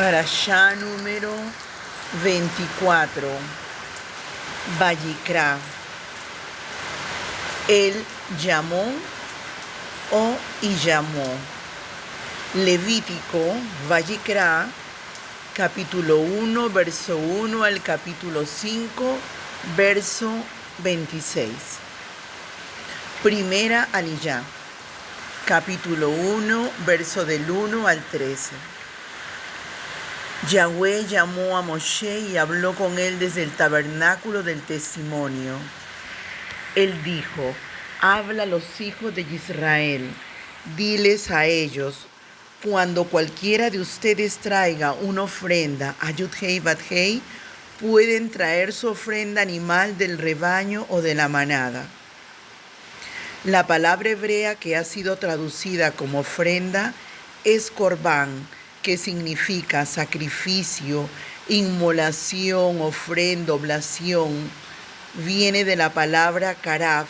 Parashá número 24, Vayikra. Él llamó y llamó. Levítico, Vayikra, capítulo 1, verso 1 al capítulo 5, verso 26. Primera Aliyá, capítulo 1, verso del 1 al 13. Yahweh llamó a Moshe y habló con él desde el tabernáculo del testimonio. Él dijo: habla a los hijos de Israel, diles a ellos: cuando cualquiera de ustedes traiga una ofrenda a Yud-Hei Bat-Hei, pueden traer su ofrenda animal del rebaño o de la manada. La palabra hebrea que ha sido traducida como ofrenda es corbán, que significa sacrificio, inmolación, ofrenda, oblación. Viene de la palabra karaf,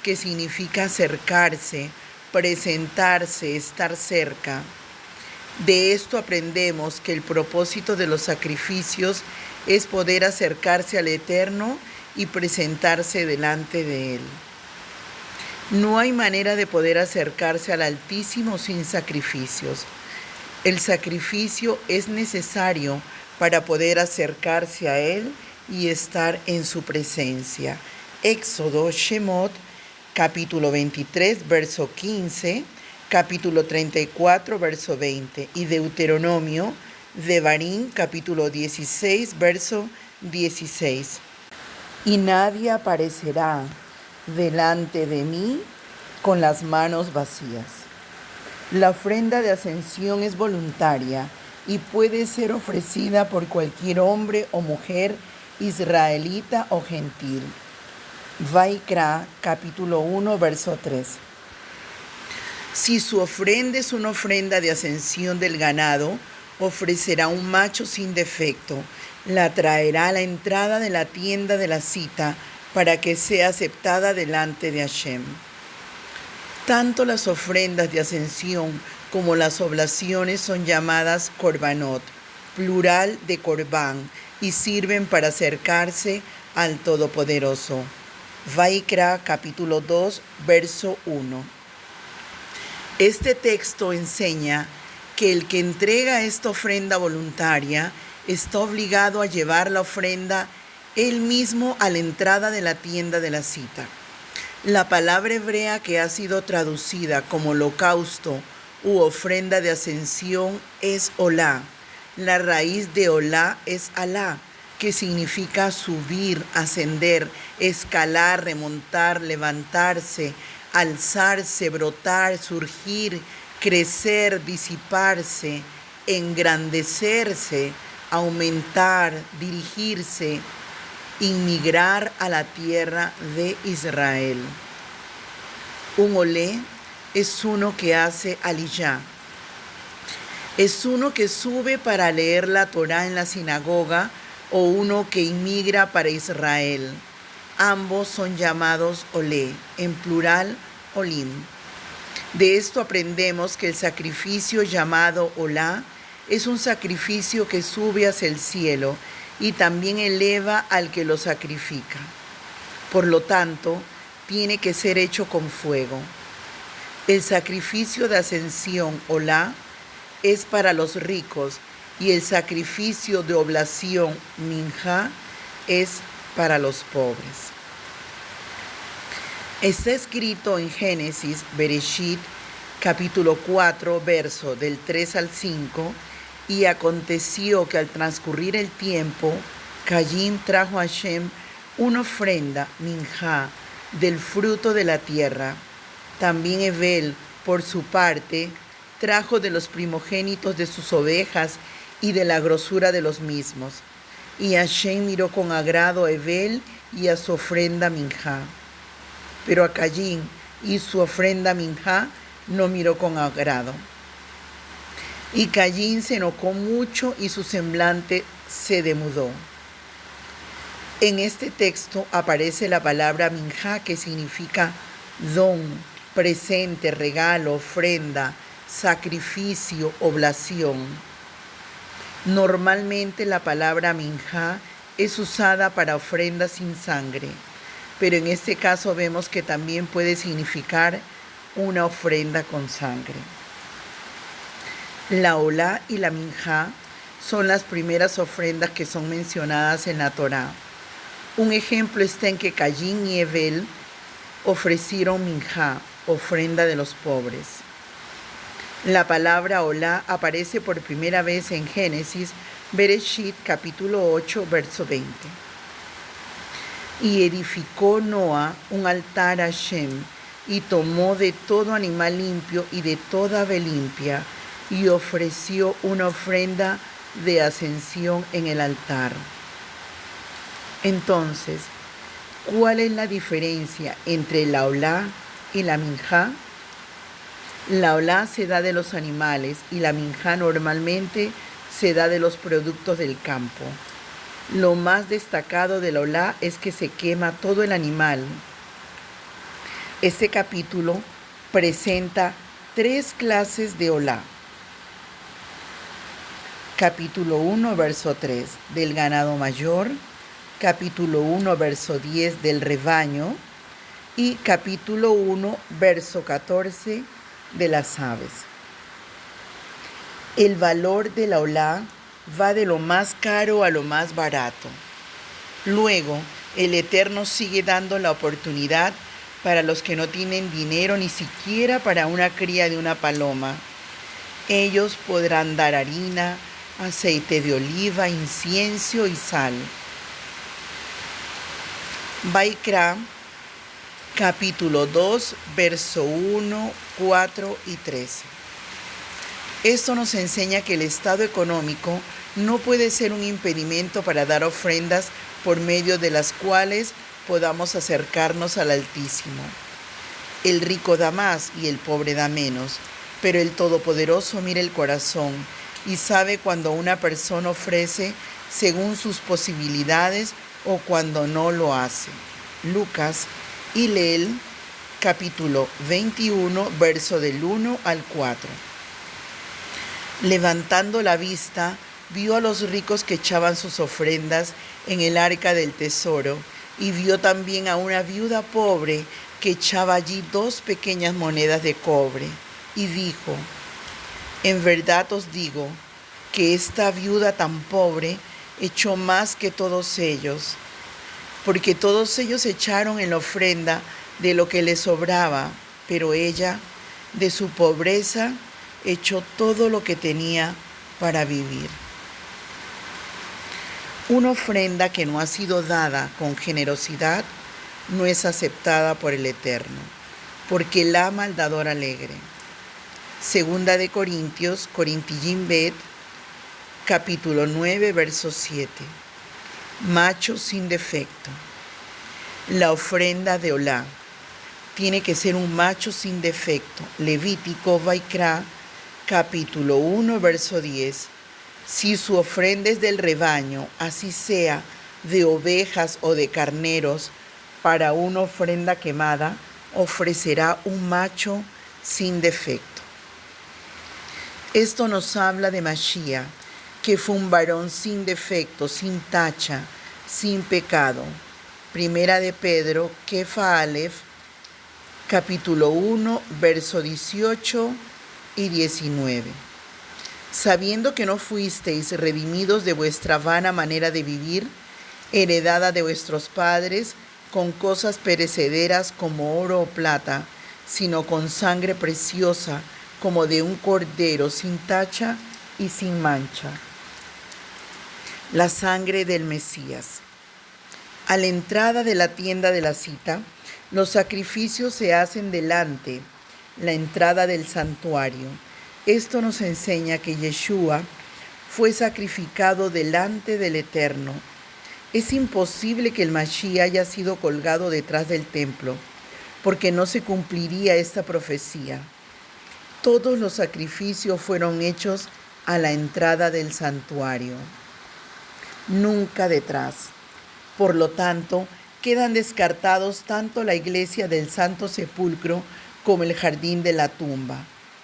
que significa acercarse, presentarse, estar cerca. De esto aprendemos que el propósito de los sacrificios es poder acercarse al Eterno y presentarse delante de Él. No hay manera de poder acercarse al Altísimo sin sacrificios. El sacrificio es necesario para poder acercarse a Él y estar en su presencia. Éxodo, Shemot, capítulo 23, verso 15, capítulo 34, verso 20, y Deuteronomio, Devarim, capítulo 16, verso 16. Y nadie aparecerá delante de mí con las manos vacías. La ofrenda de ascensión es voluntaria y puede ser ofrecida por cualquier hombre o mujer, israelita o gentil. Vaikra, capítulo 1, verso 3. Si su ofrenda es una ofrenda de ascensión del ganado, ofrecerá un macho sin defecto. La traerá a la entrada de la tienda de la cita para que sea aceptada delante de Hashem. Tanto las ofrendas de ascensión como las oblaciones son llamadas korbanot, plural de corbán, y sirven para acercarse al Todopoderoso. Vaikra, capítulo 2, verso 1. Este texto enseña que el que entrega esta ofrenda voluntaria está obligado a llevar la ofrenda él mismo a la entrada de la tienda de la cita. La palabra hebrea que ha sido traducida como holocausto u ofrenda de ascensión es olá. La raíz de olá es alá, que significa subir, ascender, escalar, remontar, levantarse, alzarse, brotar, surgir, crecer, disiparse, engrandecerse, aumentar, dirigirse, inmigrar a la tierra de Israel. Un olé es uno que hace aliyá. Es uno que sube para leer la Torá en la sinagoga o uno que inmigra para Israel. Ambos son llamados olé, en plural olim. De esto aprendemos que el sacrificio llamado olá es un sacrificio que sube hacia el cielo y también eleva al que lo sacrifica. Por lo tanto, tiene que ser hecho con fuego. El sacrificio de ascensión, olá, es para los ricos y el sacrificio de oblación, minjá, es para los pobres. Está escrito en Génesis, Bereshit, capítulo 4, verso del 3 al 5, y aconteció que al transcurrir el tiempo, Caín trajo a Hashem una ofrenda, minjá, del fruto de la tierra. También Hebel, por su parte, trajo de los primogénitos de sus ovejas y de la grosura de los mismos. Y Hashem miró con agrado a Hebel y a su ofrenda minjá. Pero a Caín y su ofrenda minjá no miró con agrado. Y Caín se enojó mucho y su semblante se demudó. En este texto aparece la palabra minjá, que significa don, presente, regalo, ofrenda, sacrificio, oblación. Normalmente la palabra minjá es usada para ofrendas sin sangre, pero en este caso vemos que también puede significar una ofrenda con sangre. La olá y la minjá son las primeras ofrendas que son mencionadas en la Torá. Un ejemplo está en que Caín y Abel ofrecieron minjá, ofrenda de los pobres. La palabra olá aparece por primera vez en Génesis, Bereshit, capítulo 8, verso 20. Y edificó Noa un altar a Hashem, y tomó de todo animal limpio y de toda ave limpia, y ofreció una ofrenda de ascensión en el altar. Entonces, ¿cuál es la diferencia entre la olá y la minjá? La olá se da de los animales y la minjá normalmente se da de los productos del campo. Lo más destacado de la olá es que se quema todo el animal. Este capítulo presenta 3 clases de olá. Capítulo 1, verso 3, del ganado mayor. Capítulo 1, verso 10, del rebaño. Y capítulo 1, verso 14, de las aves. El valor de la olá va de lo más caro a lo más barato. Luego, el Eterno sigue dando la oportunidad para los que no tienen dinero ni siquiera para una cría de una paloma. Ellos podrán dar harina, aceite de oliva, incienso y sal. Vaikra, capítulo 2, verso 1, 4 y 13. Esto nos enseña que el estado económico no puede ser un impedimento para dar ofrendas por medio de las cuales podamos acercarnos al Altísimo. El rico da más y el pobre da menos, pero el Todopoderoso mira el corazón y sabe cuando una persona ofrece según sus posibilidades o cuando no lo hace. Lucas, Hillel, capítulo 21, verso del 1 al 4. Levantando la vista, vio a los ricos que echaban sus ofrendas en el arca del tesoro, y vio también a una viuda pobre que echaba allí 2 pequeñas monedas de cobre, y dijo: en verdad os digo que esta viuda tan pobre echó más que todos ellos, porque todos ellos echaron en la ofrenda de lo que les sobraba, pero ella, de su pobreza, echó todo lo que tenía para vivir. Una ofrenda que no ha sido dada con generosidad no es aceptada por el Eterno, porque Él ama al dador alegre. Segunda de Corintios, Corintillín Bet, capítulo 9, verso 7. Macho sin defecto. La ofrenda de olá tiene que ser un macho sin defecto. Levítico, Vaikra, capítulo 1, verso 10. Si su ofrenda es del rebaño, así sea de ovejas o de carneros, para una ofrenda quemada, ofrecerá un macho sin defecto. Esto nos habla de Mashiach, que fue un varón sin defecto, sin tacha, sin pecado. Primera de Pedro, Kefa Aleph, capítulo 1, verso 18 y 19. Sabiendo que no fuisteis redimidos de vuestra vana manera de vivir, heredada de vuestros padres, con cosas perecederas como oro o plata, sino con sangre preciosa, como de un cordero sin tacha y sin mancha. La sangre del Mesías. A la entrada de la tienda de la cita, los sacrificios se hacen delante, la entrada del santuario. Esto nos enseña que Yeshua fue sacrificado delante del Eterno. Es imposible que el Mashiach haya sido colgado detrás del templo, porque no se cumpliría esta profecía. Todos los sacrificios fueron hechos a la entrada del santuario, nunca detrás. Por lo tanto, quedan descartados tanto la iglesia del Santo Sepulcro como el jardín de la tumba,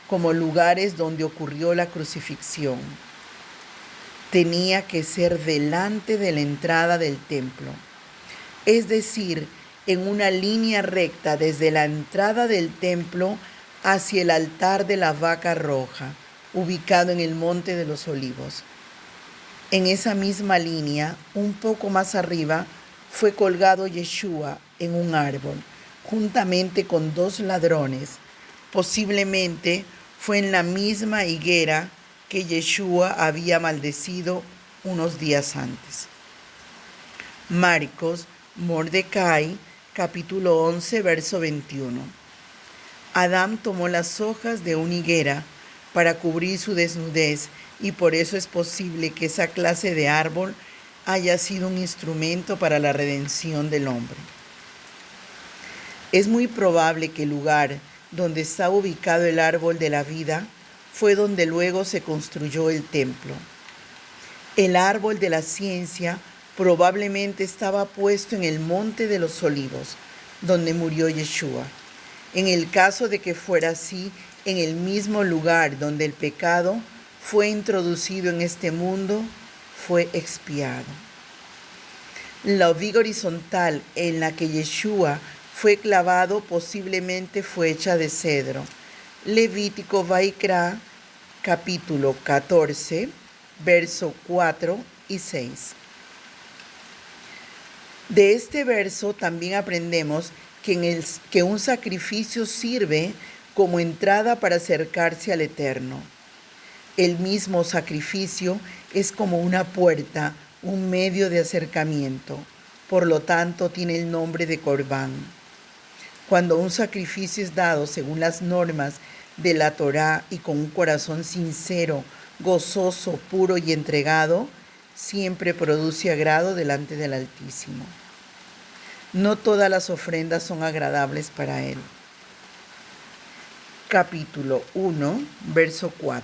como lugares donde ocurrió la crucifixión. tenía que ser delante de la entrada del templo, es decir, en una línea recta desde la entrada del templo hacia el altar de la vaca roja, ubicado en el Monte de los Olivos. En esa misma línea, un poco más arriba, fue colgado Yeshua en un árbol, juntamente con 2 ladrones. Posiblemente fue en la misma higuera que Yeshua había maldecido unos días antes. Marcos, Mordecai, capítulo 11, verso 21. Adán tomó las hojas de una higuera para cubrir su desnudez, y por eso es posible que esa clase de árbol haya sido un instrumento para la redención del hombre. Es muy probable que el lugar donde está ubicado el árbol de la vida fue donde luego se construyó el templo. El árbol de la ciencia probablemente estaba puesto en el Monte de los Olivos, donde murió Yeshua. En el caso de que fuera así, en el mismo lugar donde el pecado fue introducido en este mundo, fue expiado. La viga horizontal en la que Yeshua fue clavado posiblemente fue hecha de cedro. Levítico Vaikra, capítulo 14, verso 4 y 6. De este verso también aprendemos que un sacrificio sirve como entrada para acercarse al Eterno. El mismo sacrificio es como una puerta, un medio de acercamiento. Por lo tanto, tiene el nombre de Corbán. Cuando un sacrificio es dado según las normas de la Torá y con un corazón sincero, gozoso, puro y entregado, siempre produce agrado delante del Altísimo. No todas las ofrendas son agradables para Él. Capítulo 1, verso 4.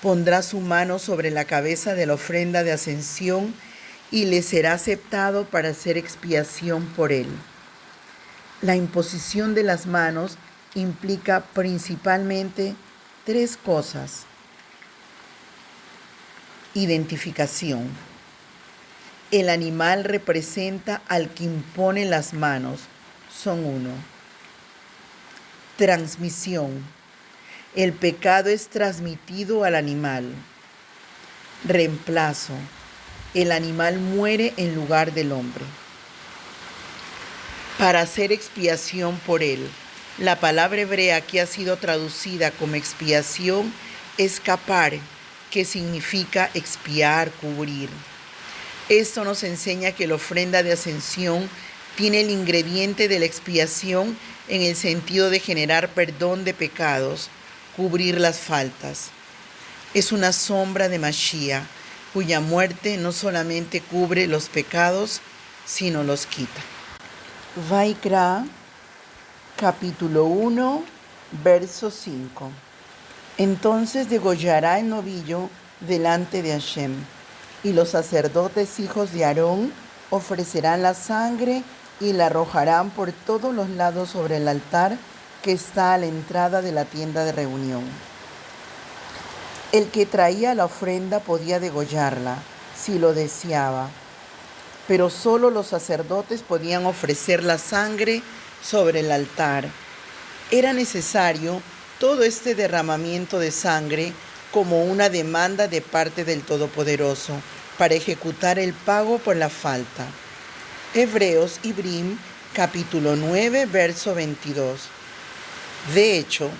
Pondrá su mano sobre la cabeza de la ofrenda de ascensión y le será aceptado para hacer expiación por él. La imposición de las manos implica principalmente 3 cosas. Identificación. El animal representa al que impone las manos. Son 1. Transmisión. El pecado es transmitido al animal. Reemplazo. El animal muere en lugar del hombre. Para hacer expiación por él. La palabra hebrea que ha sido traducida como expiación es kapar, que significa expiar, cubrir. Esto nos enseña que la ofrenda de ascensión tiene el ingrediente de la expiación en el sentido de generar perdón de pecados, cubrir las faltas. Es una sombra de Mashiach, cuya muerte no solamente cubre los pecados, sino los quita. Vaikra, capítulo 1, verso 5. Entonces degollará el novillo delante de Hashem, y los sacerdotes hijos de Aarón ofrecerán la sangre y la arrojarán por todos los lados sobre el altar que está a la entrada de la tienda de reunión. El que traía la ofrenda podía degollarla si lo deseaba, pero solo los sacerdotes podían ofrecer la sangre sobre el altar. Era necesario todo este derramamiento de sangre como una demanda de parte del Todopoderoso para ejecutar el pago por la falta. Hebreos Ibrim, capítulo 9, verso 22. De hecho,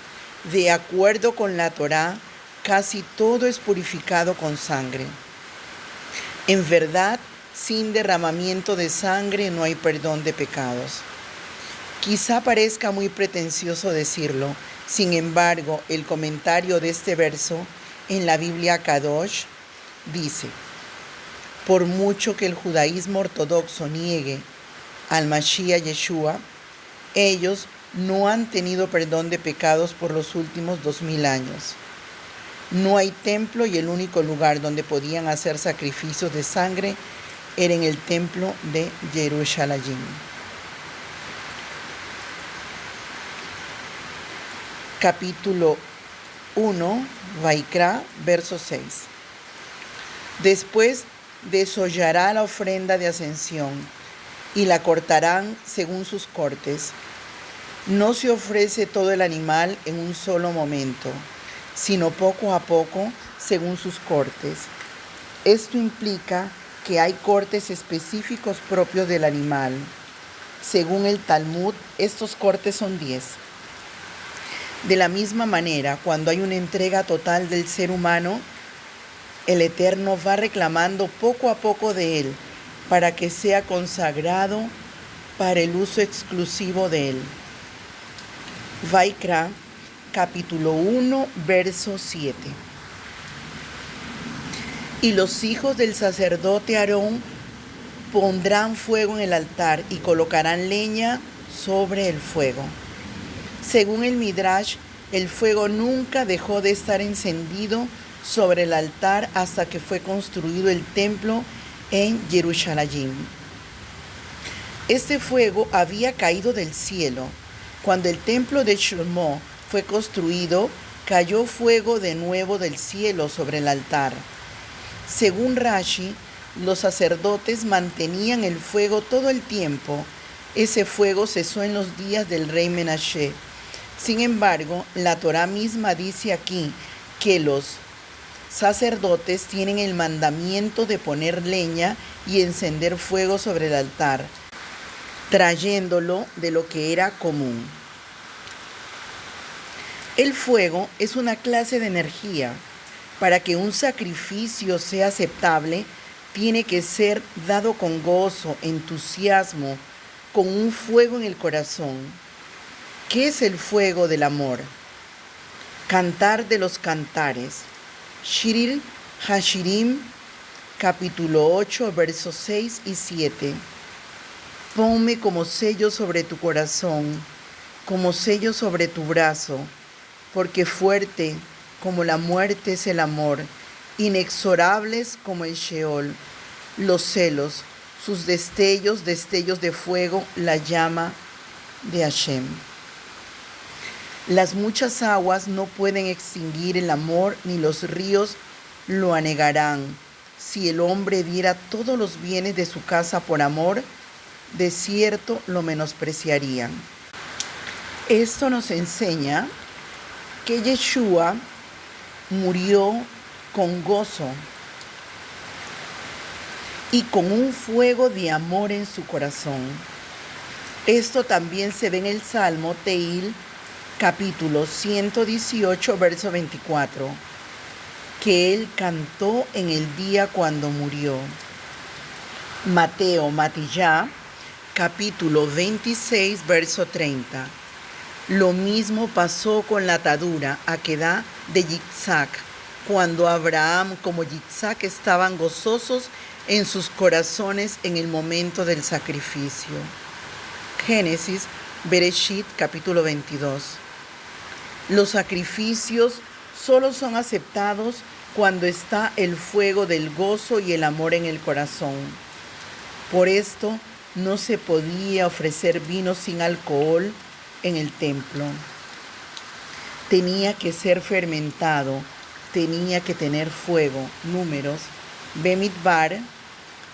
de acuerdo con la Torá, casi todo es purificado con sangre. En verdad, sin derramamiento de sangre no hay perdón de pecados. Quizá parezca muy pretencioso decirlo, sin embargo, el comentario de este verso en la Biblia Kadosh dice: por mucho que el judaísmo ortodoxo niegue al Mashiach Yeshua, ellos no han tenido perdón de pecados por los últimos 2000 años. No hay templo y el único lugar donde podían hacer sacrificios de sangre era en el templo de Jerusalén. Capítulo 1, Vaikra, verso 6. Después desollará la ofrenda de ascensión y la cortarán según sus cortes. No se ofrece todo el animal en un solo momento, sino poco a poco según sus cortes. Esto implica que hay cortes específicos propios del animal. Según el Talmud, estos cortes son 10. De la misma manera, cuando hay una entrega total del ser humano, el Eterno va reclamando poco a poco de él para que sea consagrado para el uso exclusivo de él. Vaikra, capítulo 1, verso 7. Y los hijos del sacerdote Aarón pondrán fuego en el altar y colocarán leña sobre el fuego. Según el Midrash, el fuego nunca dejó de estar encendido sobre el altar hasta que fue construido el templo en Jerusalén. Este fuego había caído del cielo. Cuando el templo de Shlomo fue construido, cayó fuego de nuevo del cielo sobre el altar. Según Rashi, los sacerdotes mantenían el fuego todo el tiempo. Ese fuego cesó en los días del rey Menashe. Sin embargo, la Torá misma dice aquí que los sacerdotes tienen el mandamiento de poner leña y encender fuego sobre el altar, trayéndolo de lo que era común. El fuego es una clase de energía. Para que un sacrificio sea aceptable, tiene que ser dado con gozo, entusiasmo, con un fuego en el corazón. ¿Qué es el fuego del amor? Cantar de los cantares. Shiril Hashirim, capítulo 8, versos 6 y 7. Ponme como sello sobre tu corazón, como sello sobre tu brazo, porque fuerte como la muerte es el amor, inexorables como el Sheol, los celos, sus destellos, destellos de fuego, la llama de Hashem. Las muchas aguas no pueden extinguir el amor, ni los ríos lo anegarán. Si el hombre diera todos los bienes de su casa por amor, de cierto lo menospreciarían. Esto nos enseña que Yeshua murió con gozo y con un fuego de amor en su corazón. Esto también se ve en el Salmo Teil, capítulo 118, verso 24, que él cantó en el día cuando murió. Mateo Matillá, capítulo 26, verso 30. Lo mismo pasó con la atadura Akedá de Yitzhak, cuando Abraham como Yitzhak estaban gozosos en sus corazones en el momento del sacrificio. Génesis, Bereshit, capítulo 22. Los sacrificios solo son aceptados cuando está el fuego del gozo y el amor en el corazón. Por esto no se podía ofrecer vino sin alcohol en el templo. Tenía que ser fermentado, tenía que tener fuego. Números, Bemidbar,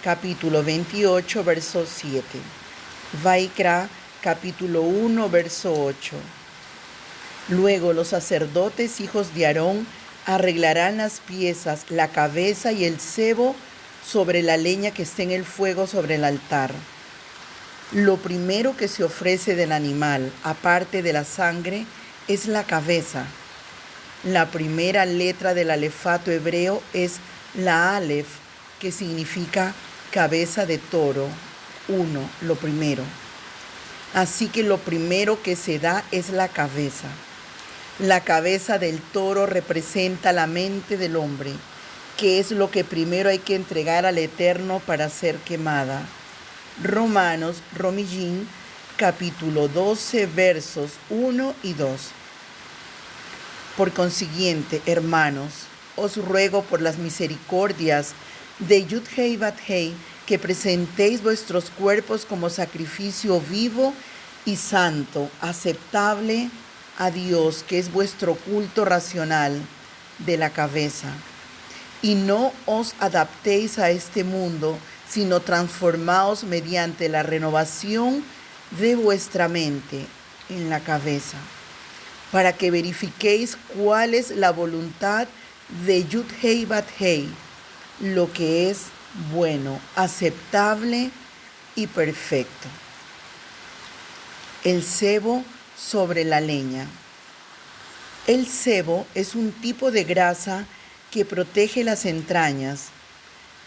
capítulo 28, verso 7. Vaikra, capítulo 1, verso 8. Luego los sacerdotes, hijos de Aarón, arreglarán las piezas, la cabeza y el cebo sobre la leña que esté en el fuego sobre el altar. Lo primero que se ofrece del animal, aparte de la sangre, es la cabeza. La primera letra del alefato hebreo es la Aleph, que significa cabeza de toro. 1, lo primero. Así que lo primero que se da es la cabeza. La cabeza del toro representa la mente del hombre, que es lo que primero hay que entregar al Eterno para ser quemada. Romanos, Romillín, capítulo 12, versos 1 y 2. Por consiguiente, hermanos, os ruego por las misericordias de Yud-Hei Bat-Hei que presentéis vuestros cuerpos como sacrificio vivo y santo, aceptable a Dios, que es vuestro culto racional de la cabeza. y no os adaptéis a este mundo, sino transformaos mediante la renovación de vuestra mente en la cabeza, para que verifiquéis cuál es la voluntad de Yud-Hei Bat-Hei, lo que es bueno, aceptable y perfecto. El sebo sobre la leña. El sebo es un tipo de grasa que protege las entrañas.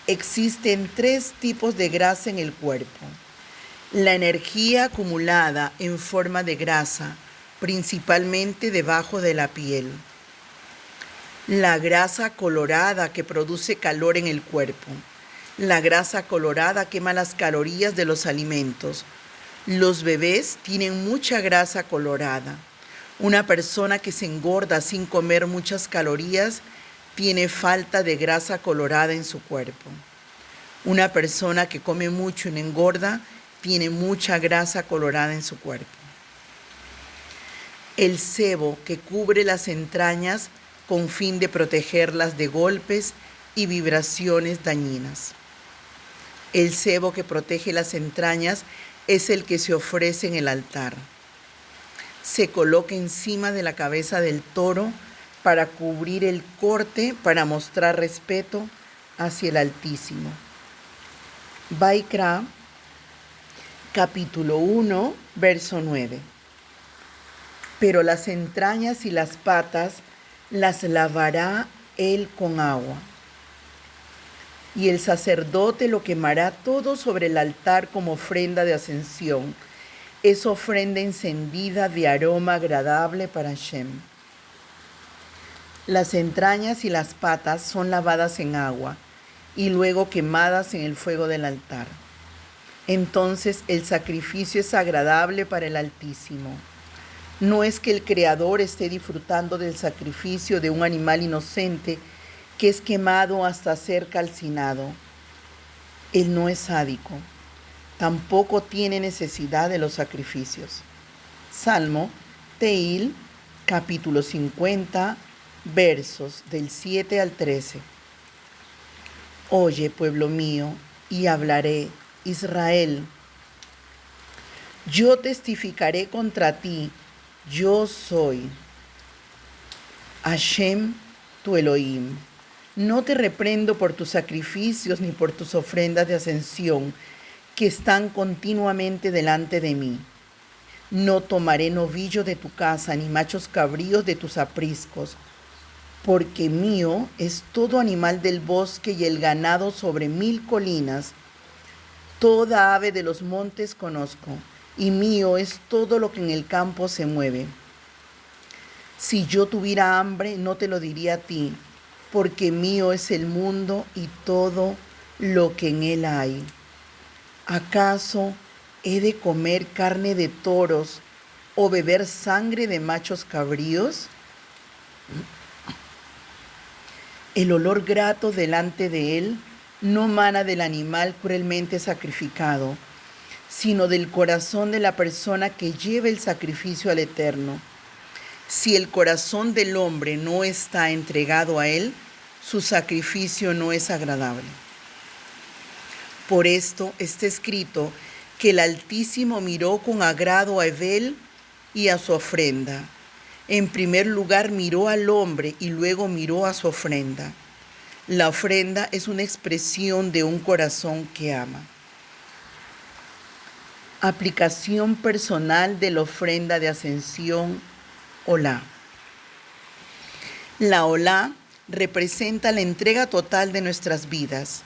Existen 3 tipos de grasa en el cuerpo. La energía acumulada en forma de grasa, principalmente debajo de la piel. La grasa colorada que produce calor en el cuerpo. La grasa colorada quema las calorías de los alimentos. Los bebés tienen mucha grasa colorada. Una persona que se engorda sin comer muchas calorías tiene falta de grasa colorada en su cuerpo. Una persona que come mucho y no engorda tiene mucha grasa colorada en su cuerpo. El sebo que cubre las entrañas con fin de protegerlas de golpes y vibraciones dañinas. El sebo que protege las entrañas es el que se ofrece en el altar. Se coloca encima de la cabeza del toro para cubrir el corte, para mostrar respeto hacia el Altísimo. Vaikra, capítulo 1, verso 9. Pero las entrañas y las patas las lavará él con agua. Y el sacerdote lo quemará todo sobre el altar como ofrenda de ascensión. Es ofrenda encendida de aroma agradable para Hashem. Las entrañas y las patas son lavadas en agua y luego quemadas en el fuego del altar. Entonces el sacrificio es agradable para el Altísimo. No es que el Creador esté disfrutando del sacrificio de un animal inocente que es quemado hasta ser calcinado. Él no es sádico. Tampoco tiene necesidad de los sacrificios. Salmo, Teil, capítulo 50, versos del 7 al 13. Oye, pueblo mío, y hablaré, Israel. Yo testificaré contra ti, yo soy Hashem, tu Elohim. No te reprendo por tus sacrificios ni por tus ofrendas de ascensión, que están continuamente delante de mí. No tomaré novillo de tu casa, ni machos cabríos de tus apriscos, porque mío es todo animal del bosque y el ganado sobre 1000 colinas. Toda ave de los montes conozco, y mío es todo lo que en el campo se mueve. Si yo tuviera hambre, no te lo diría a ti, porque mío es el mundo y todo lo que en él hay. ¿Acaso he de comer carne de toros o beber sangre de machos cabríos? El olor grato delante de él no mana del animal cruelmente sacrificado, sino del corazón de la persona que lleva el sacrificio al Eterno. Si el corazón del hombre no está entregado a él, su sacrificio no es agradable. Por esto está escrito que el Altísimo miró con agrado a Abel y a su ofrenda. En primer lugar miró al hombre y luego miró a su ofrenda. La ofrenda es una expresión de un corazón que ama. Aplicación personal de la ofrenda de ascensión, Olá. La Olá representa la entrega total de nuestras vidas.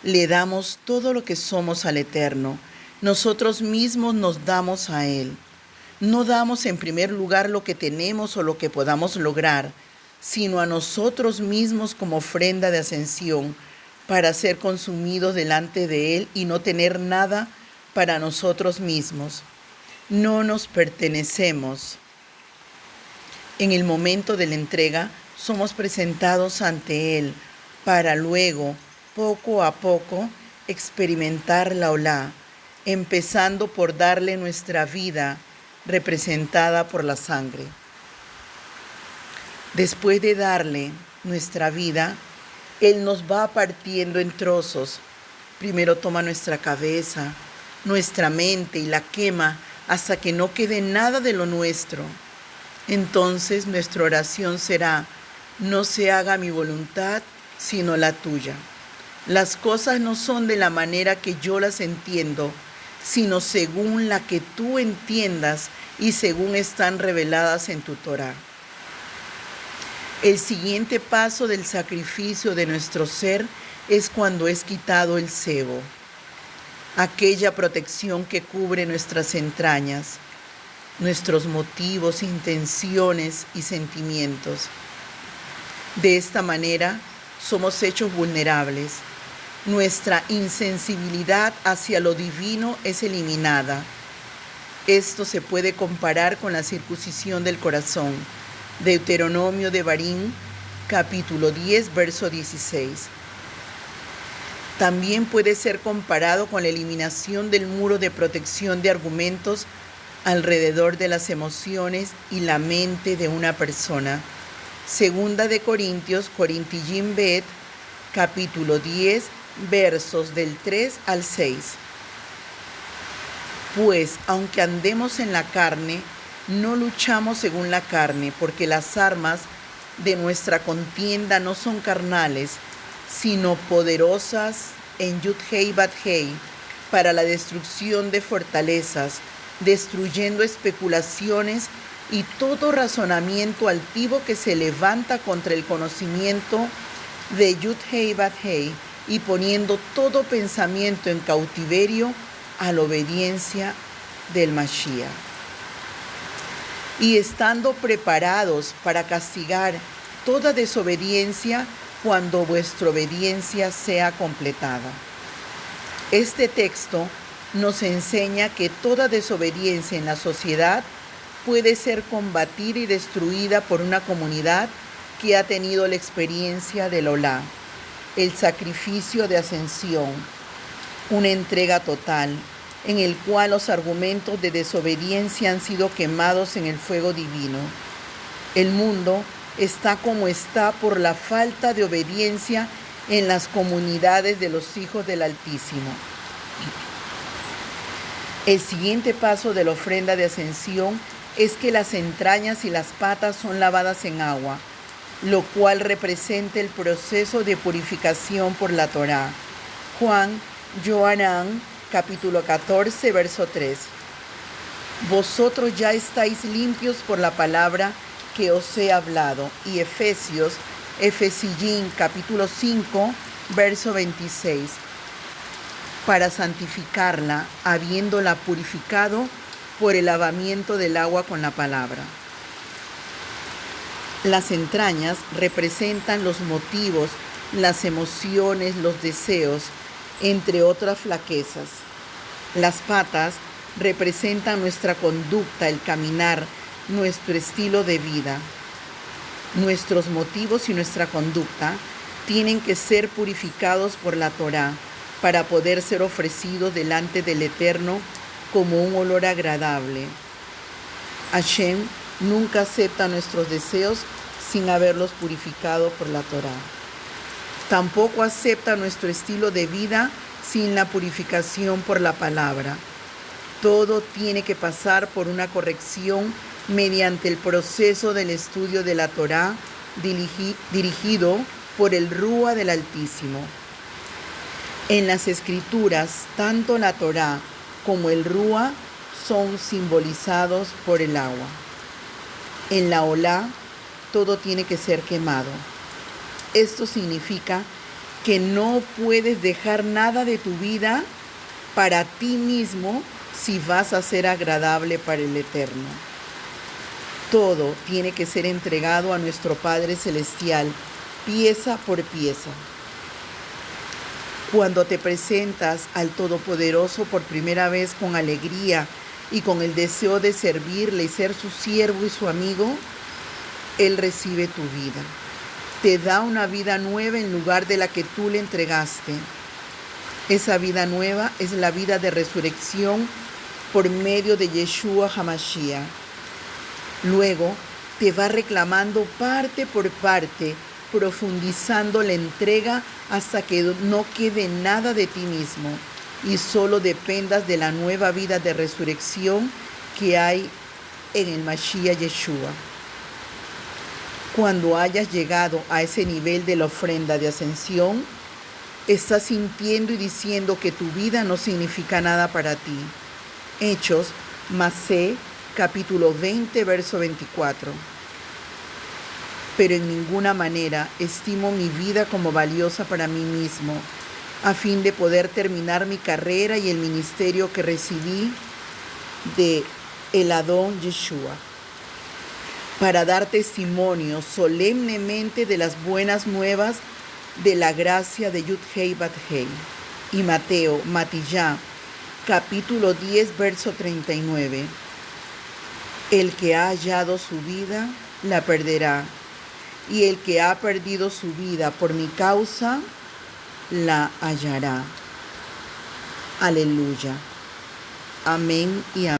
Le damos todo lo que somos al Eterno. Nosotros mismos nos damos a Él. No damos en primer lugar lo que tenemos o lo que podamos lograr, sino a nosotros mismos como ofrenda de ascensión, para ser consumidos delante de Él y no tener nada para nosotros mismos. No nos pertenecemos. En el momento de la entrega, somos presentados ante Él para luego, poco a poco, experimentar la Olá, empezando por darle nuestra vida, representada por la sangre. Después de darle nuestra vida, Él nos va partiendo en trozos. Primero toma nuestra cabeza, nuestra mente y la quema hasta que no quede nada de lo nuestro. Entonces nuestra oración será: no se haga mi voluntad, sino la tuya. Las cosas no son de la manera que yo las entiendo, sino según la que tú entiendas y según están reveladas en tu Torá. El siguiente paso del sacrificio de nuestro ser es cuando es quitado el cebo, aquella protección que cubre nuestras entrañas, nuestros motivos, intenciones y sentimientos. De esta manera somos hechos vulnerables. Nuestra insensibilidad hacia lo divino es eliminada. Esto se puede comparar con la circuncisión del corazón. Deuteronomio de Barín, capítulo 10, verso 16. También puede ser comparado con la eliminación del muro de protección de argumentos alrededor de las emociones y la mente de una persona. Segunda de Corintios, Corintiyim Bet, capítulo 10, versos del 3 al 6. Pues, aunque andemos en la carne, no luchamos según la carne, porque las armas de nuestra contienda no son carnales, sino poderosas en Yud-Hei Bat-Hei, para la destrucción de fortalezas, destruyendo especulaciones y todo razonamiento altivo que se levanta contra el conocimiento de Yud-Hei Bat-Hei, y poniendo todo pensamiento en cautiverio a la obediencia del Mashiach. Y estando preparados para castigar toda desobediencia cuando vuestra obediencia sea completada. Este texto nos enseña que toda desobediencia en la sociedad puede ser combatida y destruida por una comunidad que ha tenido la experiencia del Olá, el sacrificio de ascensión, una entrega total, en el cual los argumentos de desobediencia han sido quemados en el fuego divino. El mundo está como está por la falta de obediencia en las comunidades de los hijos del Altísimo. El siguiente paso de la ofrenda de ascensión es que las entrañas y las patas son lavadas en agua, lo cual representa el proceso de purificación por la Torá. Juan, Yohanan, capítulo 14, verso 3. Vosotros ya estáis limpios por la palabra que os he hablado. Y Efesiyín, capítulo 5, verso 26. Para santificarla, habiéndola purificado por el lavamiento del agua con la palabra. Las entrañas representan los motivos, las emociones, los deseos, entre otras flaquezas. Las patas representan nuestra conducta, el caminar, nuestro estilo de vida. Nuestros motivos y nuestra conducta tienen que ser purificados por la Torá para poder ser ofrecidos delante del Eterno como un olor agradable. Hashem nunca acepta nuestros deseos sin haberlos purificado por la Torá. Tampoco acepta nuestro estilo de vida sin la purificación por la palabra. Todo tiene que pasar por una corrección mediante el proceso del estudio de la Torá dirigido por el Rúa del Altísimo. En las Escrituras, tanto la Torá como el Rúa son simbolizados por el agua. En la Olá, todo tiene que ser quemado. Esto significa que no puedes dejar nada de tu vida para ti mismo si vas a ser agradable para el Eterno. Todo tiene que ser entregado a nuestro Padre Celestial, pieza por pieza. Cuando te presentas al Todopoderoso por primera vez con alegría y con el deseo de servirle y ser su siervo y su amigo, Él recibe tu vida. Te da una vida nueva en lugar de la que tú le entregaste. Esa vida nueva es la vida de resurrección por medio de Yeshua HaMashiach. Luego te va reclamando parte por parte profundizando la entrega hasta que no quede nada de ti mismo y solo dependas de la nueva vida de resurrección que hay en el Mashiach Yeshua. Cuando hayas llegado a ese nivel de la ofrenda de ascensión, estás sintiendo y diciendo que tu vida no significa nada para ti. Hechos, Masé, capítulo 20, verso 24. Pero en ninguna manera estimo mi vida como valiosa para mí mismo, a fin de poder terminar mi carrera y el ministerio que recibí de el Adón Yeshua, para dar testimonio solemnemente de las buenas nuevas de la gracia de Yud-Hei Bat-Hei. Y Matillá, capítulo 10, verso 39. El que ha hallado su vida, la perderá, y el que ha perdido su vida por mi causa, la hallará. Aleluya. Amén y amén.